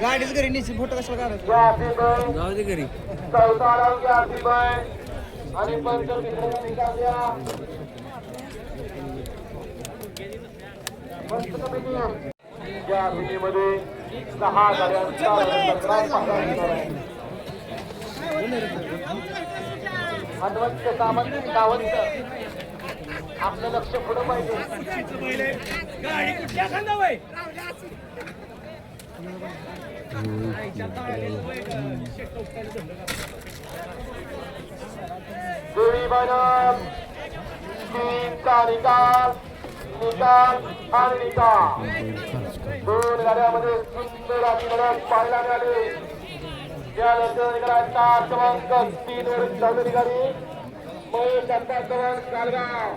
गाडीच घरी निश्चित फोटो कशाला काढत जाऊ दे घरी आणि पंचर मित्रांना निकाल द्या मस्त कमिटी या भूमीमध्ये 6 गाड्यांचा हनुमंत सावंत आपलं लक्ष पुढं पाहिजे गाडी कुठल्या खांदावय देवी बनम 3 का निकाल आणि निकाल 2 गाड्यामध्ये सुंदर अशी लढत पाहायला मिळाली या लढतीचा निकाल 4 क्रमांक 3 वर धावलेली गाडी महेश अंबाजवळ कालगाव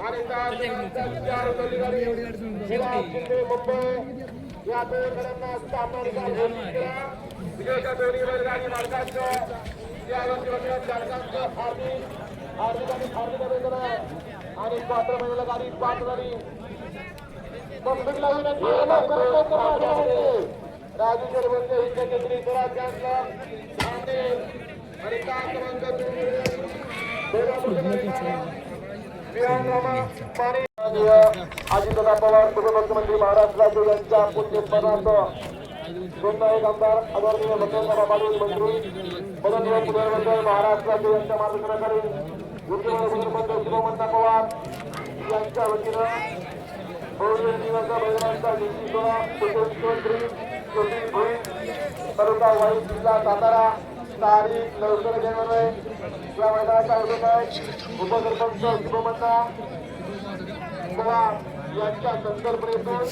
आणि 4 क्रमांक 4 धावलेली गाडी शिंदे मुंबई या 2 गाड्यांना सामना निकाल घोषित केला विजयाच्या दोन्ही बैलगाडी मालकांचं या वर्षी चालकांचं हार्दिक आणि हार्दिक अभिनंदन आणि 4 महिन्याला गाडी 5 झाली राजू शेरवंते हिच्या केंद्रीय स्वराज यांचा सामने आणि 4 क्रमांक अजितदादा पवार उपमुख्यमंत्री महाराष्ट्र राज्य यांच्या पुण्यस्मरणार्थ एक आमदार आदरणीय वसंतराव पाटील मंत्री मदनराव पुनर्वसन महाराष्ट्र राज्य यांच्या मार्गदर्शनाखाली मुख्यमंत्री शिवमंता पवार यांच्या वतीनं तालुका वाई जिल्हा सातारा तारीख 9 जानेवारी या मैदानाचा आयोजक आहे उपसरपंच शिवमंता पवार यांच्या संकल्पनेतून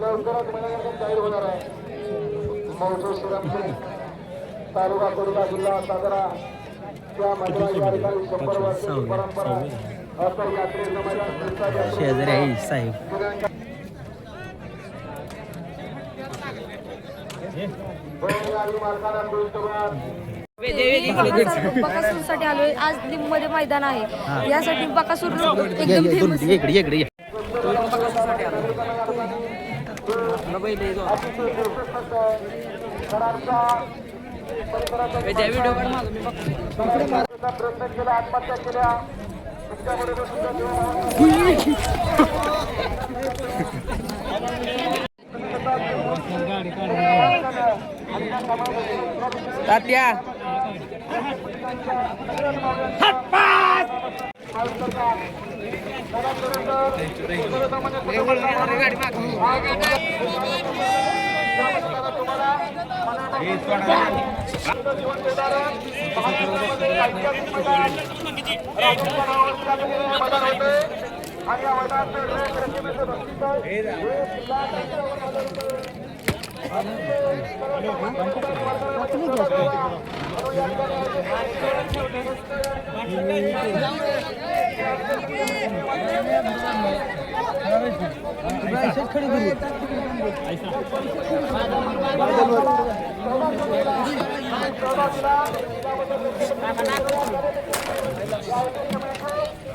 लवकरच मैदानात जाहीर होणार आहे महसूल श्रीरामपूर तालुका कोरेगाव जिल्हा सातारा त्या मैदानाच्या 100 वर्षाची परंपरा असं यात्रेचं मैदान शेजारी आहे साहेब बकासूरसाठी आलोय आज लिंबमध्ये मैदान आहे यासाठी बकासूर एकदम फेमस प्रयत्न केला आत्महत्या केल्या तात्या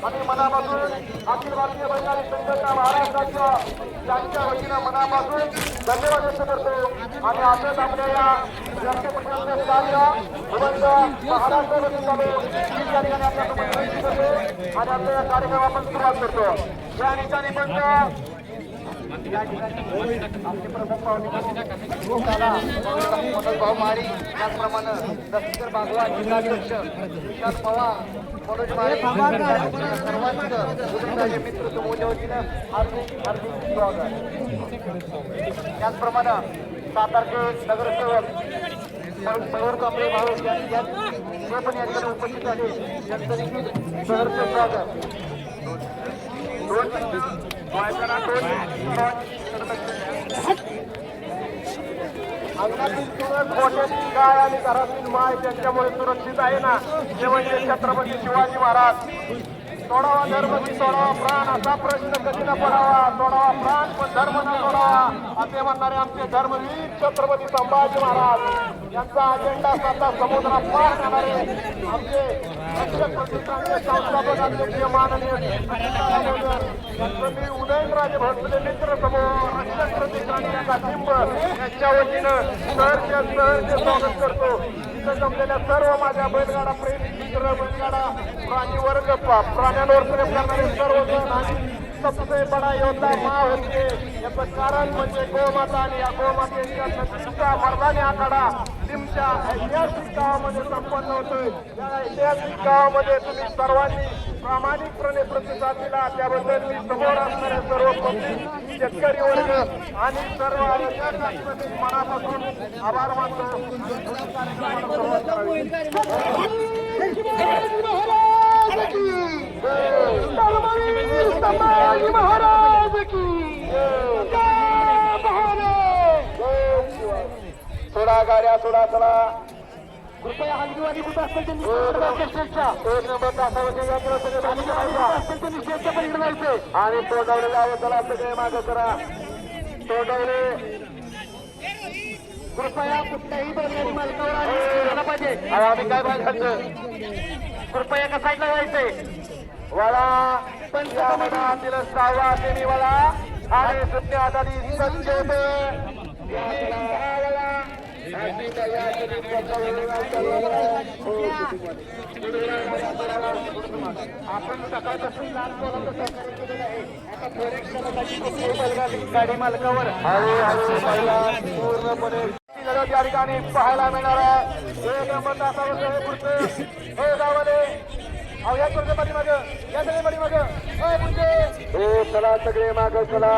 आणि मनापासून अखिल भारतीय बैलगाडी संघटना महाराष्ट्राच्या त्यांच्या वतीनं मनापासून धन्यवाद व्यक्त करतो आणि असंच आपल्या या रक्तपत्रांचं कार्य महाराष्ट्रामध्ये चालू या ठिकाणी आपल्यासोबत विनंती करतो आणि आपल्या या कार्यक्रमाला सुरुवात करतो या निशाणी पण या ठिकाणी आमचे प्रमुख पाहुणे भाऊ माळी त्याचप्रमाणे दत्तर भागवा जिल्हाध्यक्ष विशाल पवार मनोज माळी सर्वांचं मित्र समूहाच्या वतीनं हार्दिक हार्दिक स्वागत त्याचप्रमाणे सातारचे नगरसेवक मयूर कांबळे भाऊ ते पण या ठिकाणी उपस्थित आहे त्यांचं देखील सहर्ष स्वागत अंगणातील सुरत गोट्याची गाय आणि घरातील माय त्यांच्यामुळे सुरक्षित आहे ना ते म्हणजे छत्रपती शिवाजी महाराज सोडावा धर्म की सोडावा प्राण असा प्रश्न कधी न पडावा. सोडावा प्राण पण धर्म न सोडावा असे म्हणणारे आमचे धर्मवीर छत्रपती संभाजी महाराज यांचा अजेंडा साता समुद्रा पार करणारे आमचे रक्षक प्रतिष्ठानचे संस्थापक अध्यक्ष माननीय छत्रपती उदयनराजे भोसले मित्र समूह रक्षक प्रतिष्ठान यांचा बिंब यांच्या वतीनं सहर्ष स्वागत करतो. इथं जमलेल्या सर्व माझ्या बैलगाडा प्रेमी मित्र बैलगाडा प्राणी वर्ग प्राण्यांवर प्रेम करणारे सर्वजण आणि सबसे बडा योद्धा माँ होते. याचं कारण म्हणजे गोमाता आणि या गोमातेच्या नदीचा मर्दानी आखाडा लिमच्या ऐतिहासिक गावामध्ये संपन्न होतोय. या ऐतिहासिक गावामध्ये तुम्ही सर्वांनी प्रामाणिकपणे प्रतिसाद दिला त्याबद्दल मी समोर असणाऱ्या सर्व पब्लिक शेतकरी वर्ग आणि सर्व मनापासून आभार मानतो. महाराज की सोडा गाड्या सोडा चला. कृपया हल्दीवादी कुठं असेल त्यांनी एक नंबर तासावरती स्टेजच्या पलीकडे जायचे आणि तोडवलेले आहे. चला सगळे मागे करा. तोडवले कृपया कुठल्याही बैलगाडी मालकावर आला पाहिजे. आम्ही काय बांधायचं कृपया एका साईडला जायचंय. वाला पंचामनातील 6वा सेमी वाला आणि सध्या आधारित सज्ज आपण सकाळपासून लाल कोणाचं सहकार्य केलेलं आहे. आता गाडी मालकावर पूर्णपणे या ठिकाणी पाहायला मिळणार आहे. एक नंबर तासावर हे पुढचं हे गावाले या तुमच्या पाठीमाग या सगळे पाठीमाग हो चला सगळे माग चला.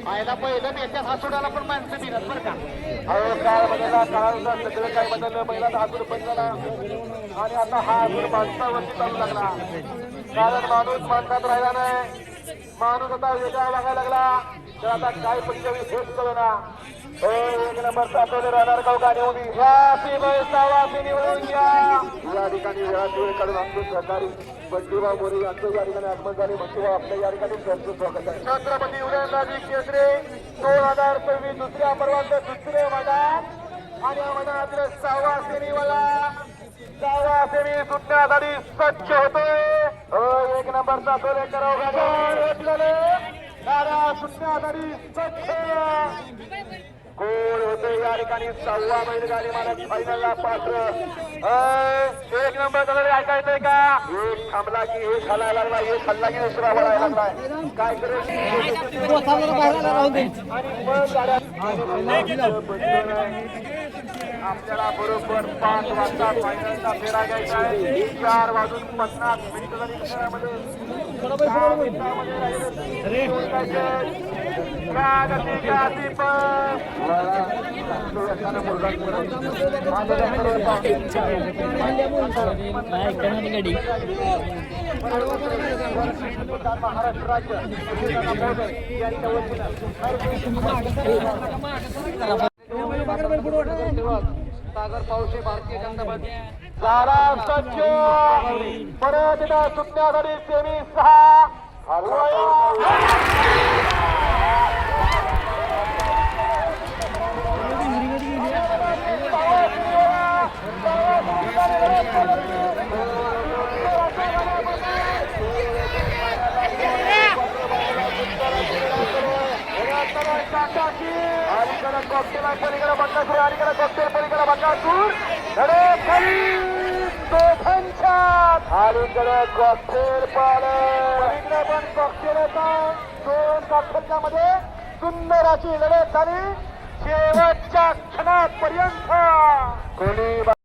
पाहिला पहिलं याच्यात हातोड्याला पण माणसं मिळत बरं का. अहो काळ बदलला काळानुसार सगळं काय बदललं. पहिला हातूर बंद झाला आणि आता हा हातूर माणसावरती चालू लागला. कारण माणूस माणसात राहिला नाही. माणूस आता वेगळा वागायला लागला. तर आता काय पंचवी हेच करू ना. एक नंबर तासवले राहणार गाव गाडी उभी या ठिकाणी वेळ काढून आमचे सहकारी बंडूबा मोरे यांचं या ठिकाणी आगमन झाले. बंडूबा आपल्या या ठिकाणी त्यांचं स्वागत आहे. छत्रपती उदयनराजे केसरी 2026 दुसऱ्या पर्वाचं दुसरे मैदान आणि या मैदानातील 6वा सेमीवाला 6वा सेमी सुटण्यासाठी सज्ज होतोय. एक नंबरचा सोले कराव गाड्या सुटण्यासाठी सज्ज कोण होते या ठिकाणी 6वा बैलगाडी मालक फायनलला पात्र. एक नंबर कलर ऐकायचंय का. एक थांबला की एक खायला लागला एक खाल्ला की दुसरा वळायला लागलाय. काय करेल आपल्याला बरोबर 5 वाजता फायनलचा फेरा घ्यायचा आहे. 4:50 खेळामध्ये महाराष्ट्र राज्य सागर पावसे भारतीय जनता पार्टी झाला सज्ज. परत सुटण्यासाठी सेमी 6 कॉकटेल पलीकडे बकासूर अलीकडे कॉकटेल पलीकडे बकासूर अलीकडे कॉकटेल पलीकडे पण कॉकटेल येतात. 2 कॉकटेलच्या मध्ये सुंदर अशी लढत झाली शेवटच्या क्षणापर्यंत. कोणी